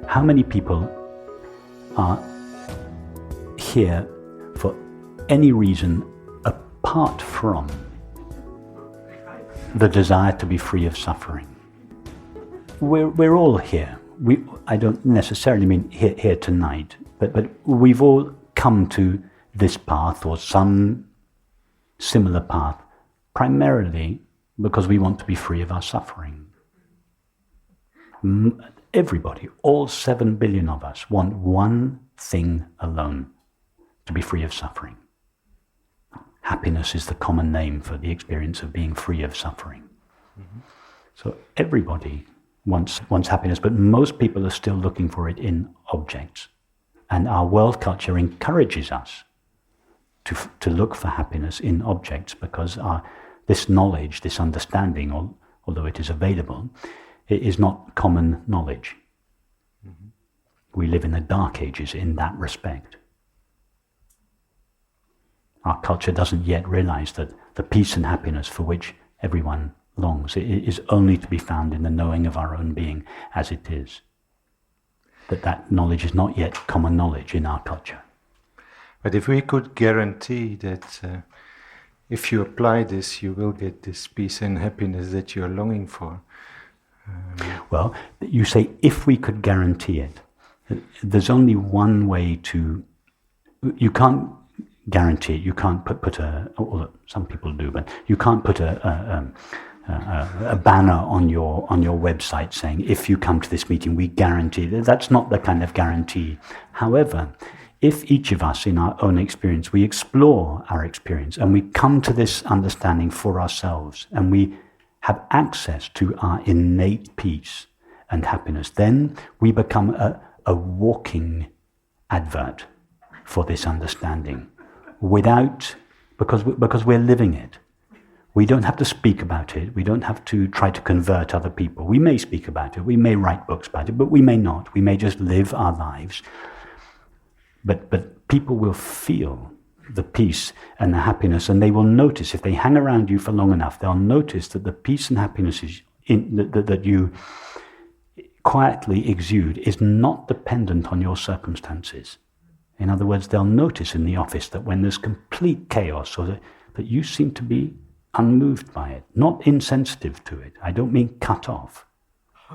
How many people are here for any reason apart from the desire to be free of suffering? We're all here. I don't necessarily mean here tonight, but we've all come to this path or some similar path primarily because we want to be free of our suffering. Everybody, all 7 billion of us, want one thing alone: to be free of suffering. Happiness is the common name for the experience of being free of suffering. Mm-hmm. So everybody wants happiness, but most people are still looking for it in objects. And our world culture encourages us to look for happiness in objects because this knowledge, this understanding, although it is available, it is not common knowledge. Mm-hmm. We live in the dark ages in that respect. Our culture doesn't yet realize that the peace and happiness for which everyone longs is only to be found in the knowing of our own being as it is. That knowledge is not yet common knowledge in our culture. But if we could guarantee that if you apply this, you will get this peace and happiness that you're longing for. Well, you say, if we could guarantee it. There's only one way to... You can't guarantee it. You can't put although some people do, but you can't put a banner on your website saying, if you come to this meeting, we guarantee. That's not the kind of guarantee. However, if each of us in our own experience, we explore our experience and we come to this understanding for ourselves and we have access to our innate peace and happiness, then we become a walking advert for this understanding because we're living it. We don't have to speak about it. We don't have to try to convert other people. We may speak about it. We may write books about it, but we may not. We may just live our lives. But people will feel the peace and the happiness, and they will notice, if they hang around you for long enough, they'll notice that the peace and happiness that you quietly exude is not dependent on your circumstances. In other words, they'll notice in the office that when there's complete chaos, or that you seem to be unmoved by it, not insensitive to it. I don't mean cut off,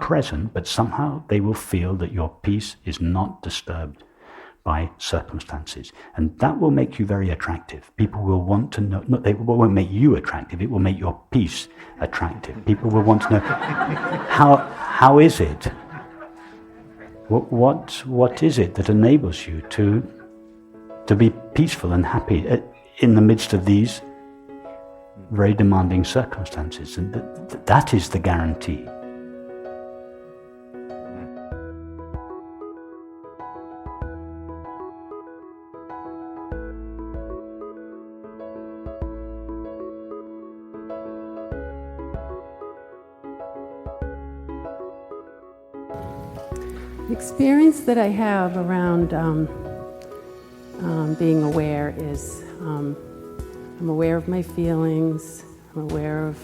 present, but somehow they will feel that your peace is not disturbed by circumstances. And that will make you very attractive. People will want to know, they won't make you attractive, it will make your peace attractive. People will want to know, how is it? What is it that enables you to be peaceful and happy in the midst of these very demanding circumstances? And that is the guarantee. The experience that I have around being aware is I'm aware of my feelings, I'm aware of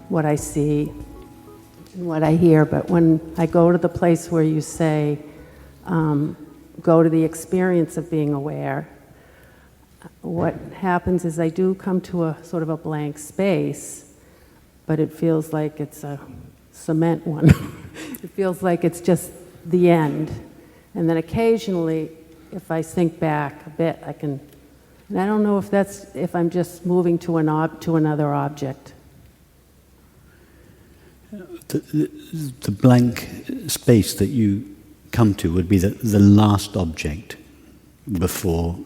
what I see and what I hear, but when I go to the place where you say, go to the experience of being aware, what happens is I do come to a sort of a blank space, but it feels like it's a cement one. It feels like it's just the end. And then occasionally, if I sink back a bit, I can, and I don't know if I'm just moving to another object. The blank space that you come to would be the last object before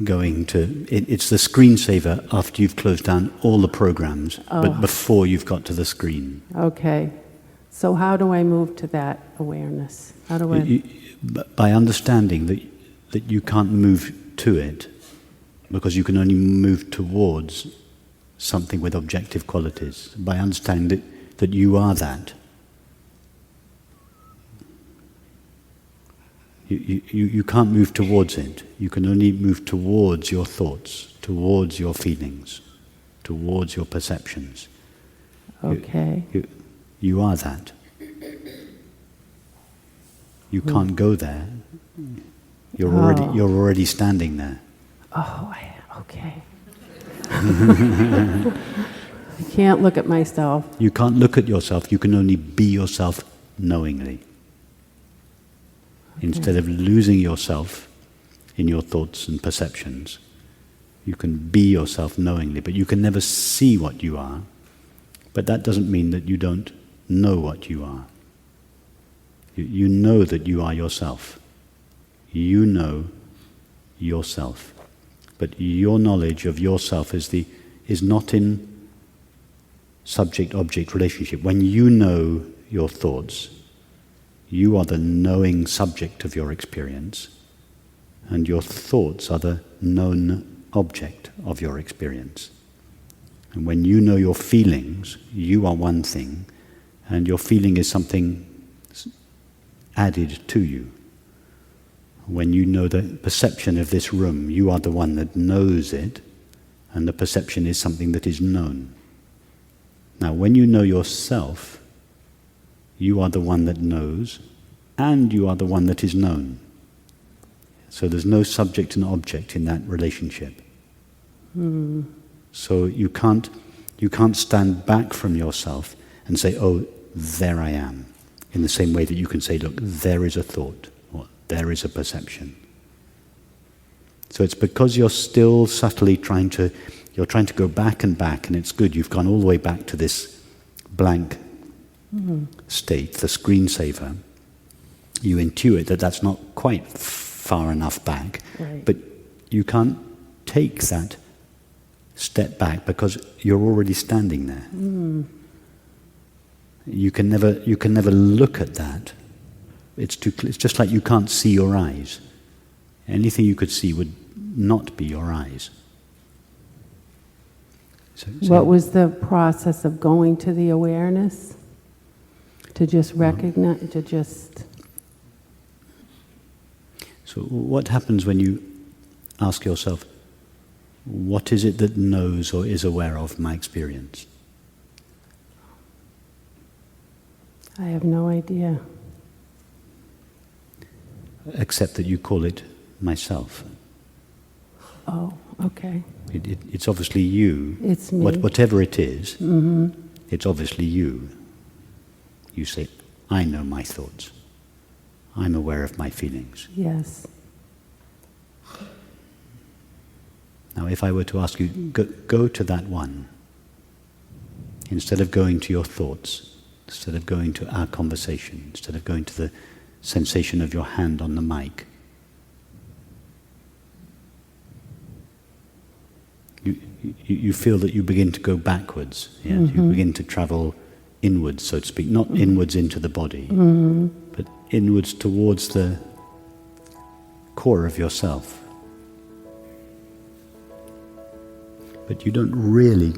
going to, it's the screensaver after you've closed down all the programs, but before you've got to the screen. Okay. So how do I move to that awareness? How do I? By understanding that you can't move to it, because you can only move towards something with objective qualities. By understanding that you are that. You can't move towards it. You can only move towards your thoughts, towards your feelings, towards your perceptions. Okay. You are that. You can't go there. You're already standing there. Oh, okay. I can't look at myself. You can't look at yourself. You can only be yourself knowingly. Instead of losing yourself in your thoughts and perceptions, you can be yourself knowingly, but you can never see what you are. But that doesn't mean that you don't know what you are. You know that you are yourself. You know yourself. But your knowledge of yourself is not in subject-object relationship. When you know your thoughts, you are the knowing subject of your experience, and your thoughts are the known object of your experience. And when you know your feelings, you are one thing, and your feeling is something added to you. When you know the perception of this room, you are the one that knows it, and the perception is something that is known. Now, when you know yourself, you are the one that knows, and you are the one that is known. So there's no subject and object in that relationship. So you can't stand back from yourself and say, oh, there I am, in the same way that you can say, look, there is a thought, or there is a perception. So it's because you're still subtly trying to go back, and it's good, you've gone all the way back to this blank state, the screensaver. You intuit that that's not quite far enough back, right. But you can't take that step back because you're already standing there. You can never look at that. It's just like you can't see your eyes. Anything you could see would not be your eyes. So What was the process of going to the awareness? To just recognize, to just... So what happens when you ask yourself, what is it that knows or is aware of my experience? I have no idea. Except that you call it myself. Oh, okay. It's obviously you. It's me. Whatever it is, it's obviously you. You say, I know my thoughts. I'm aware of my feelings. Yes. Now, if I were to ask you, go to that one, instead of going to your thoughts, instead of going to our conversation, instead of going to the sensation of your hand on the mic, you feel that you begin to go backwards. Yeah? You begin to travel inwards, so to speak, not inwards into the body, but inwards towards the core of yourself. But you don't really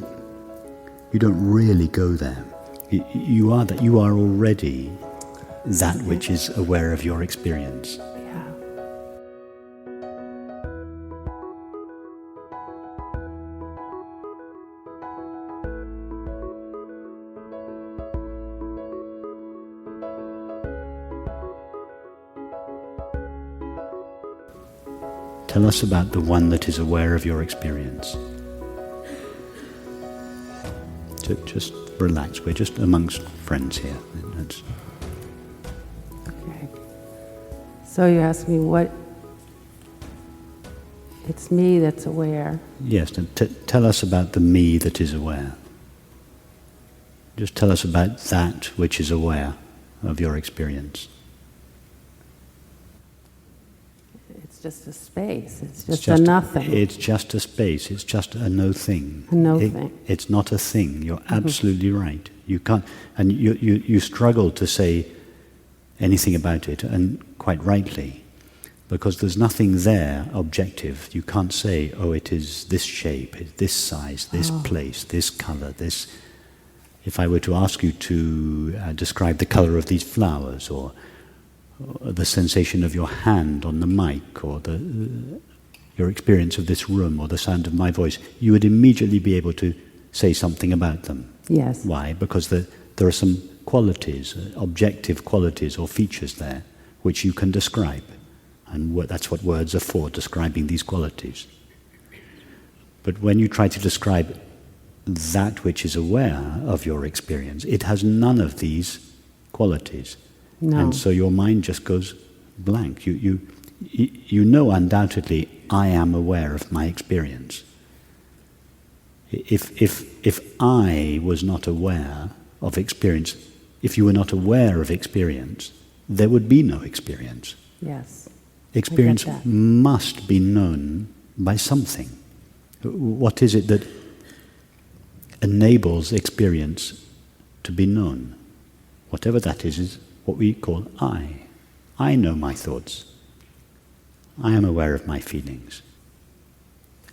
go there. You are already that which is aware of your experience. Yeah. Tell us about the one that is aware of your experience. Just relax. We're just amongst friends here. Okay. So you asked me what... It's me that's aware. Yes, tell us about the me that is aware. Just tell us about that which is aware of your experience. It's just a space. It's just a nothing. It's just a space. It's just a no thing. A no thing. It's not a thing. You're absolutely right. You can't, and you struggle to say anything about it, and quite rightly, because there's nothing there objective. You can't say, oh, it is this shape, it's this size, this place, this color, this. If I were to ask you to describe the color of these flowers, or the sensation of your hand on the mic, or your experience of this room, or the sound of my voice, you would immediately be able to say something about them. Yes. Why? Because there are some qualities, objective qualities or features there, which you can describe. And that's what words are for, describing these qualities. But when you try to describe that which is aware of your experience, it has none of these qualities. No. And so your mind just goes blank. You know undoubtedly, I am aware of my experience. If I was not aware of experience, if you were not aware of experience, there would be no experience. Yes. Experience I get that. must be known by something. What is it that enables experience to be known? Whatever that is what we call I. I know my thoughts. I am aware of my feelings.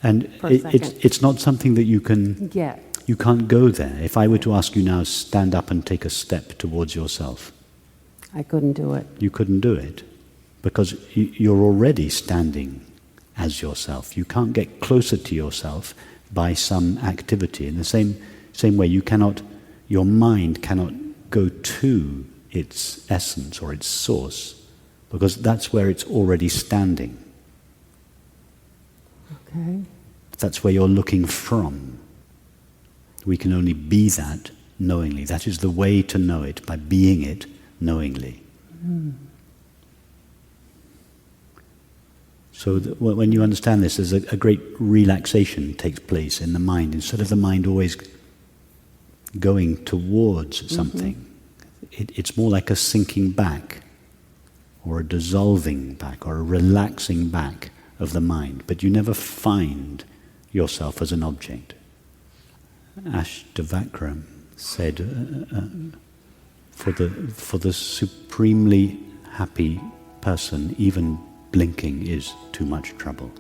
And it's not something that you can... Yeah. You can't go there. If I were to ask you now, stand up and take a step towards yourself, I couldn't do it. you couldn't do it. Because you're already standing as yourself. You can't get closer to yourself by some activity. In the same way, your mind cannot go to its essence or its source, because that's where it's already standing. Okay. That's where you're looking from. We can only be that knowingly. That is the way to know it, by being it knowingly. So when you understand this, there's a great relaxation takes place in the mind. Instead of the mind always going towards something, it's more like a sinking back, or a dissolving back, or a relaxing back of the mind. But you never find yourself as an object. Ashtavakra said, for the supremely happy person, even blinking is too much trouble.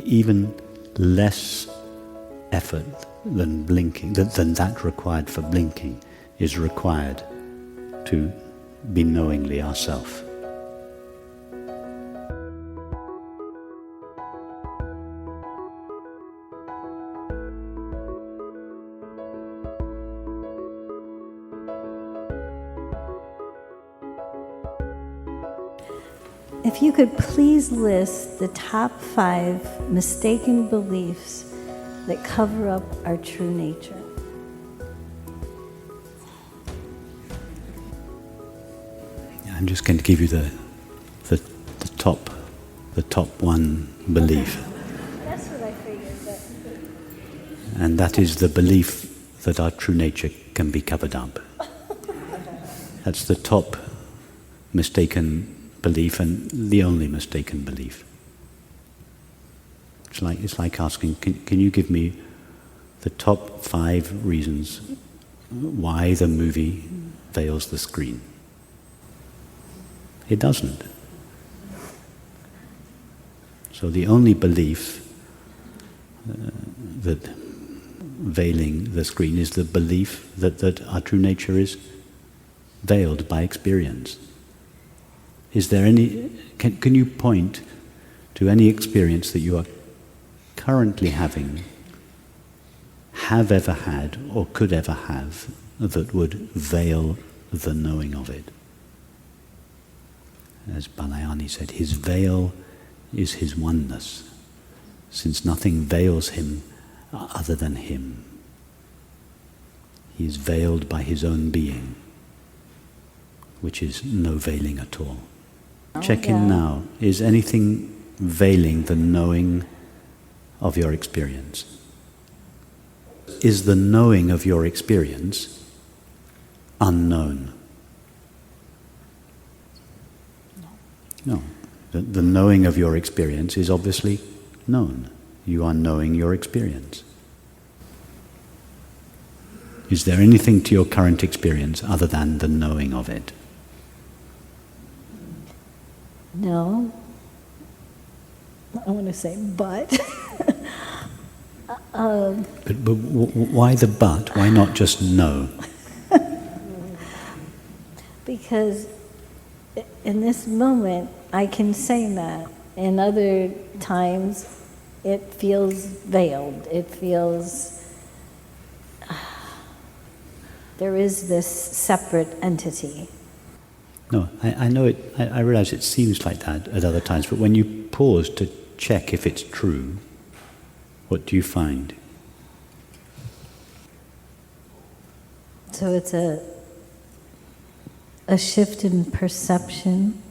Even less effort than blinking, than that required for blinking, is required to be knowingly ourself. If you could please list the top 5 mistaken beliefs that cover up our true nature. I'm just going to give you the top one belief. That's what I figured. But And that is the belief that our true nature can be covered up. That's the top mistaken belief, and the only mistaken belief. It's like asking, can you give me the top 5 reasons why the movie veils the screen? It doesn't. So the only belief that veiling the screen is the belief that our true nature is veiled by experience. Is there any, can you point to any experience that you are currently having, have ever had, or could ever have, that would veil the knowing of it? As Balayani said, his veil is his oneness, since nothing veils him other than him. He is veiled by his own being, which is no veiling at all. Check in now. Is anything veiling the knowing of your experience? Is the knowing of your experience unknown? No. The knowing of your experience is obviously known. You are knowing your experience. Is there anything to your current experience other than the knowing of it? no. I want to say but. But why the but? Why not just no? Because in this moment, I can say that. In other times, it feels veiled. It feels there is this separate entity. No, I know it. I realize it seems like that at other times, but when you pause to check if it's true, what do you find? So it's a shift in perception.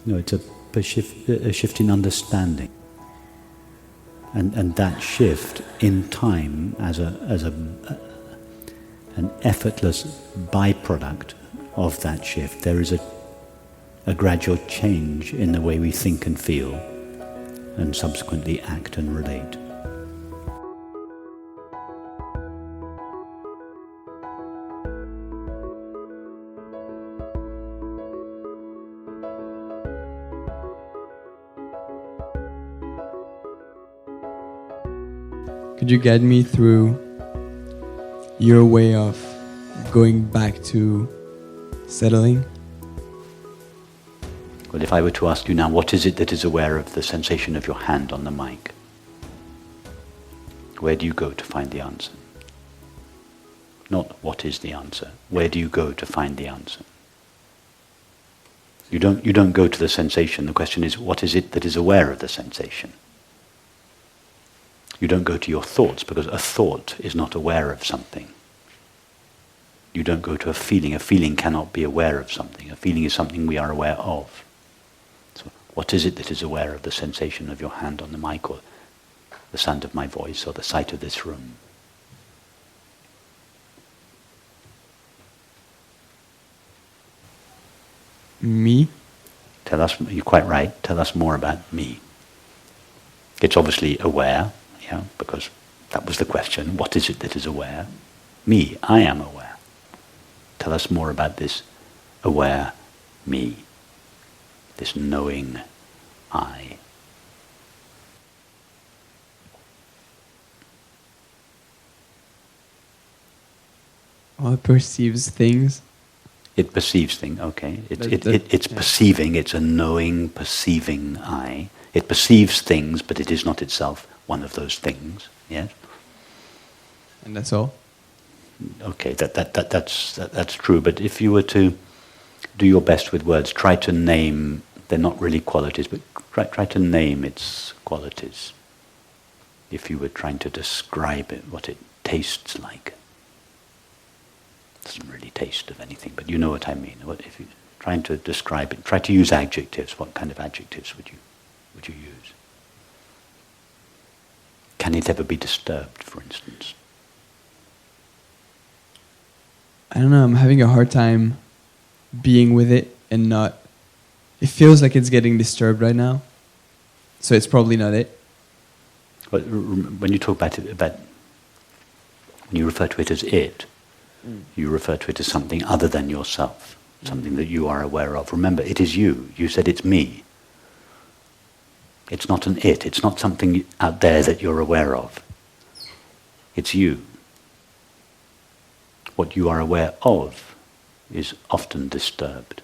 No, it's a shift in understanding, and that shift in time as an effortless byproduct of that shift. There is a gradual change in the way we think and feel, and subsequently act and relate. Could you guide me through your way of going back to settling? Well, if I were to ask you now, what is it that is aware of the sensation of your hand on the mic? Where do you go to find the answer? Not what is the answer. Where do you go to find the answer? You don't go to the sensation. The question is, what is it that is aware of the sensation? You don't go to your thoughts, because a thought is not aware of something. You don't go to a feeling. A feeling cannot be aware of something. A feeling is something we are aware of. So what is it that is aware of the sensation of your hand on the mic, or the sound of my voice, or the sight of this room? Me? Tell us, you're quite right, tell us more about me. It's obviously aware, yeah, because that was the question. What is it that is aware? Me, I am aware. Tell us more about this aware me, this knowing I. Well, it perceives things. It perceives things, okay. It's yeah. perceiving, it's a knowing, perceiving I. It perceives things, but it is not itself one of those things, yes? And that's all? Okay, that's true, but if you were to do your best with words, try to name, they're not really qualities, but try to name its qualities. If you were trying to describe it, what it tastes like. It doesn't really taste of anything, but you know what I mean. What if you're trying to describe it, try to use adjectives. What kind of adjectives would you use? Can it ever be disturbed, for instance? I don't know, I'm having a hard time being with it and not... It feels like it's getting disturbed right now, so it's probably not it. But when you talk about it, when you refer to it as it, you refer to it as something other than yourself, something that you are aware of. Remember, it is you. You said it's me. It's not an it. It's not something out there that you're aware of. It's you. What you are aware of is often disturbed.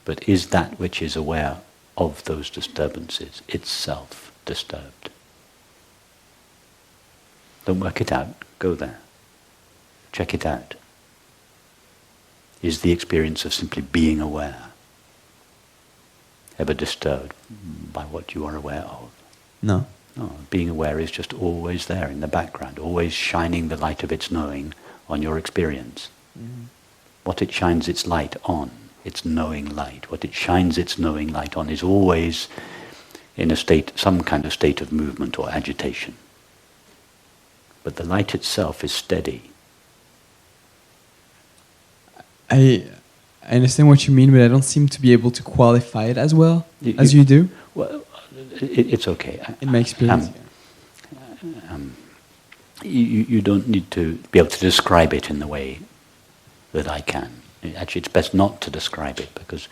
But is that which is aware of those disturbances itself disturbed? Don't work it out. Go there. Check it out. Is the experience of simply being aware ever disturbed by what you are aware of? No. No, being aware is just always there in the background, always shining the light of its knowing on your experience. Mm-hmm. What it shines its light on, its knowing light, what it shines its knowing light on is always in a state, some kind of state of movement or agitation. But the light itself is steady. I understand what you mean, but I don't seem to be able to qualify it as well as you do. Well, it's okay. In my experience. You don't need to be able to describe it in the way that I can. Actually, it's best not to describe it, because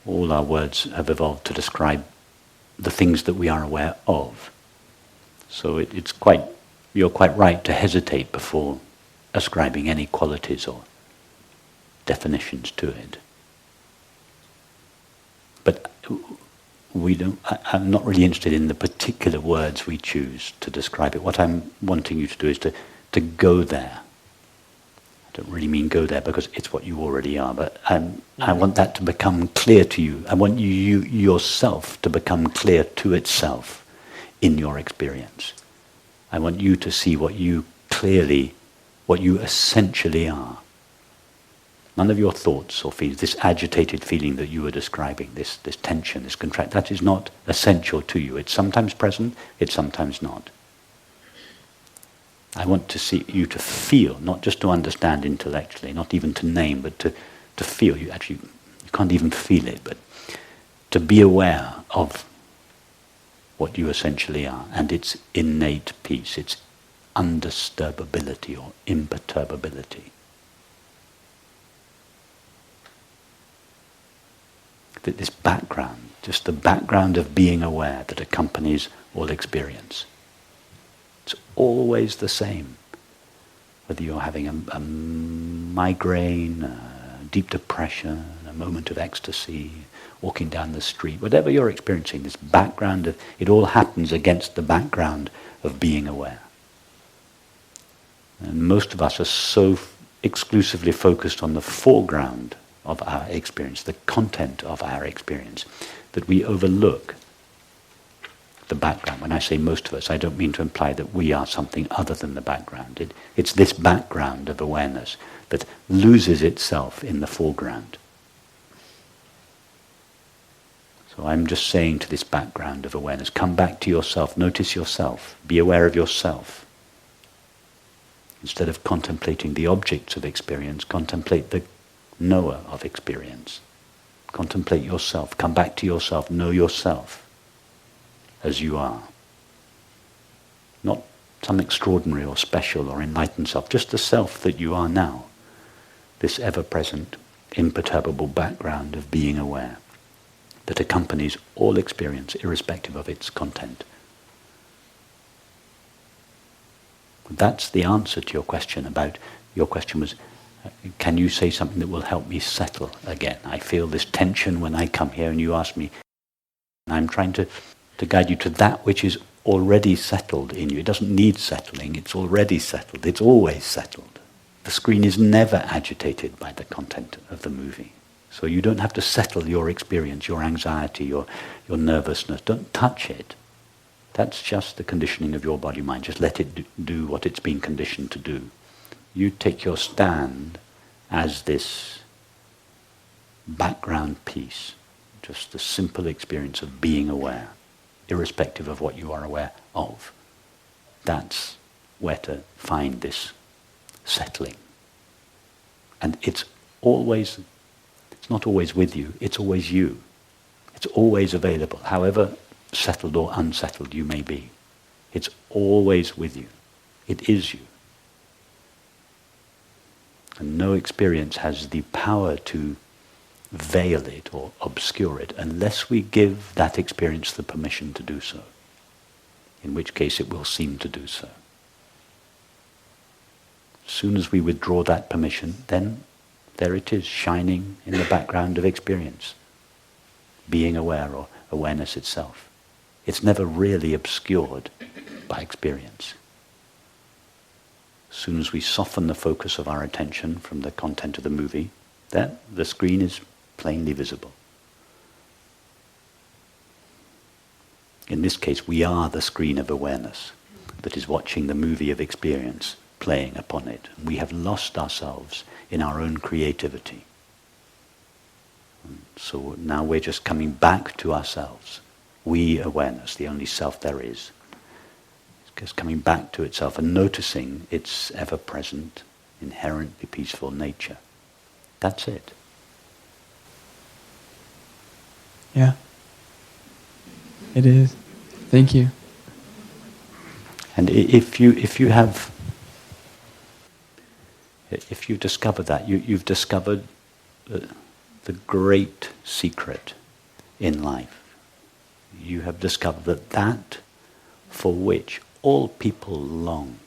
all our words have evolved to describe the things that we are aware of. So you're quite right to hesitate before ascribing any qualities or definitions to it. But I'm not really interested in the particular words we choose to describe it. What I'm wanting you to do is to go there, don't really mean go there because it's what you already are, but I want that to become clear to you. I want you yourself to become clear to itself in your experience. I want you to see what you clearly, what you essentially are. None of your thoughts or feelings, this agitated feeling that you were describing, this tension, this contract, that is not essential to you. It's sometimes present, it's sometimes not. I want to see you to feel, not just to understand intellectually, not even to name, but to feel. You can't even feel it, but to be aware of what you essentially are and its innate peace, its undisturbability or imperturbability. This background, just the background of being aware that accompanies all experience. It's always the same. Whether you're having a migraine, a deep depression, a moment of ecstasy, walking down the street, whatever you're experiencing, this background of it all happens against the background of being aware. And most of us are so exclusively focused on the foreground of our experience, the content of our experience, that we overlook the background. When I say most of us, I don't mean to imply that we are something other than the background. It's this background of awareness that loses itself in the foreground. So I'm just saying to this background of awareness, come back to yourself, notice yourself, be aware of yourself. Instead of contemplating the objects of experience, contemplate the knower of experience. Contemplate yourself, come back to yourself, know yourself as you are. Not some extraordinary or special or enlightened self, just the self that you are now. This ever-present, imperturbable background of being aware that accompanies all experience irrespective of its content. That's the answer to your question your question was, can you say something that will help me settle again? I feel this tension when I come here and you ask me, and I'm trying to guide you to that which is already settled in you. It doesn't need settling, it's already settled, it's always settled. The screen is never agitated by the content of the movie. So you don't have to settle your experience, your anxiety, your nervousness. Don't touch it. That's just the conditioning of your body-mind. Just let it do what it's been conditioned to do. You take your stand as this background piece, just the simple experience of being aware, irrespective of what you are aware of. That's where to find this settling. And it's not always with you, it's always you. It's always available, however settled or unsettled you may be. It's always with you. It is you. And no experience has the power to veil it or obscure it unless we give that experience the permission to do so, in which case it will seem to do so. As soon as we withdraw that permission, then there it is, shining in the background of experience, being aware or awareness itself. It's never really obscured by experience. As soon as we soften the focus of our attention from the content of the movie, then the screen is plainly visible. In this case, we are the screen of awareness that is watching the movie of experience playing upon it. We have lost ourselves in our own creativity. And so now we're just coming back to ourselves. We, awareness, the only self there is. It's just coming back to itself and noticing its ever-present, inherently peaceful nature. That's it. Yeah. It is. Thank you. And if you discover that, you've discovered the great secret in life. You have discovered that for which all people long,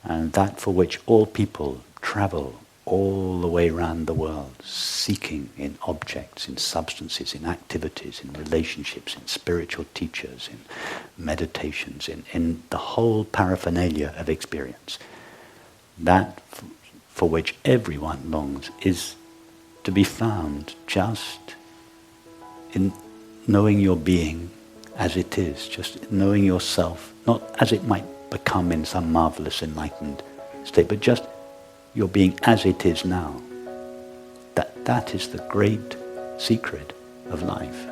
and that for which all people travel all the way around the world, seeking in objects, in substances, in activities, in relationships, in spiritual teachers, in meditations, in the whole paraphernalia of experience. That for which everyone longs is to be found just in knowing your being as it is, just knowing yourself, not as it might become in some marvelous enlightened state, but just your being as it is now. That is the great secret of life.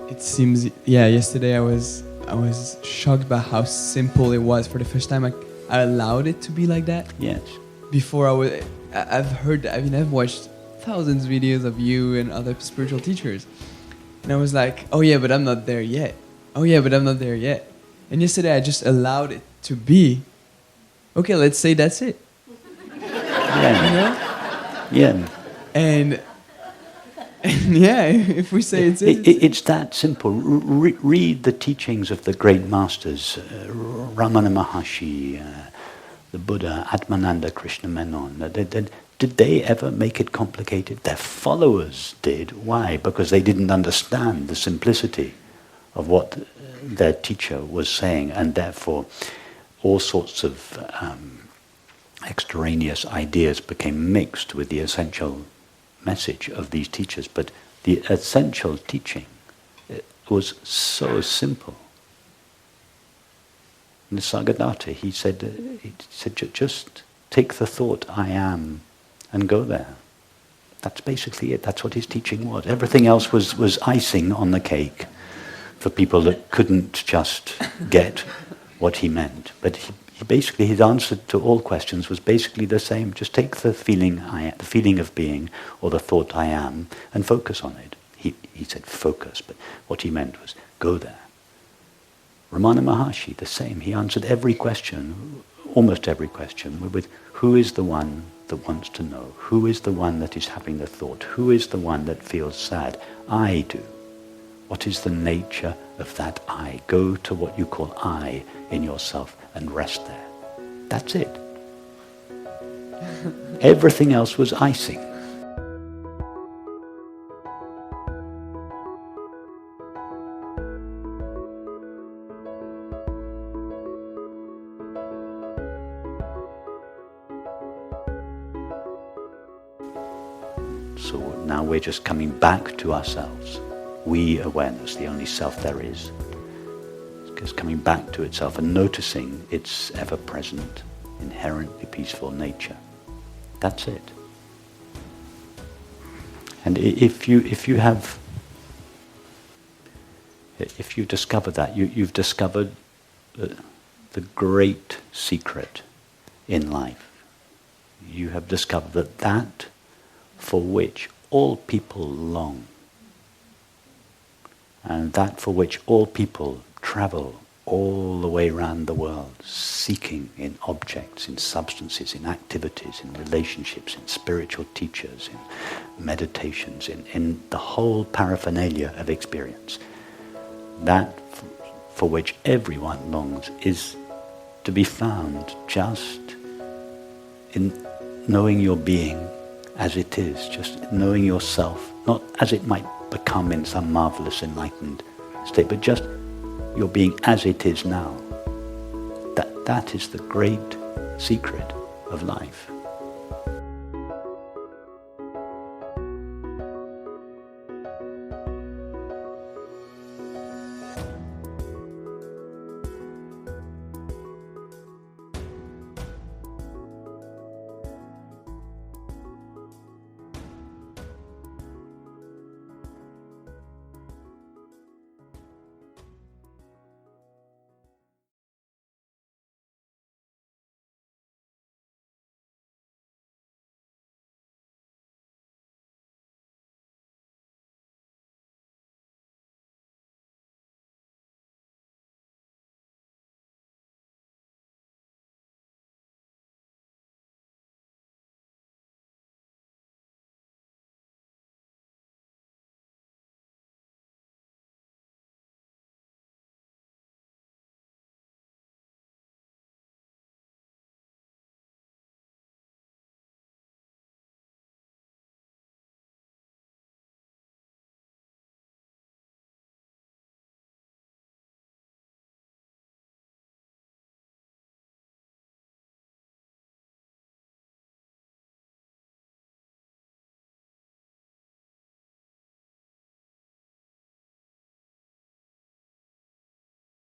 It seems, yeah, yesterday I was shocked by how simple it was. For the first time I allowed it to be like that. Yes. Before I've watched thousands of videos of you and other spiritual teachers. And I was like, oh yeah, but I'm not there yet. Oh yeah, but I'm not there yet. And yesterday I just allowed it to be. Okay, let's say that's it. Yeah. You know? Yeah. And yeah, if we say it's it. It's that simple. Read the teachings of the great masters, Ramana Maharshi, the Buddha, Atmananda Krishna Menon. Did they ever make it complicated? Their followers did. Why? Because they didn't understand the simplicity of what their teacher was saying, and therefore all sorts of extraneous ideas became mixed with the essential message of these teachers. But the essential teaching was so simple. In the Sagadatta, he said, just take the thought, I am, and go there. That's basically it. That's what his teaching was. Everything else was icing on the cake for people that couldn't just get what he meant. But he basically, his answer to all questions was basically the same. Just take the feeling the feeling of being, or the thought I am, and focus on it. He said focus, but what he meant was go there. Ramana Maharshi, the same. He answered every question, almost every question, with who is the one that wants to know? Who is the one that is having the thought? Who is the one that feels sad? I do. What is the nature of that I? Go to what you call I in yourself and rest there. That's it. Everything else was icing. So now we're just coming back to ourselves. We awareness, the only self there is. It's just coming back to itself and noticing its ever-present, inherently peaceful nature. That's it. And if you discover that, you've discovered the great secret in life. You have discovered that for which all people long, and that for which all people travel all the way around the world, seeking in objects, in substances, in activities, in relationships, in spiritual teachers, in meditations, in the whole paraphernalia of experience. That for which everyone longs is to be found just in knowing your being as it is, just knowing yourself, not as it might become in some marvelous enlightened state, but just your being as it is now. That is the great secret of life.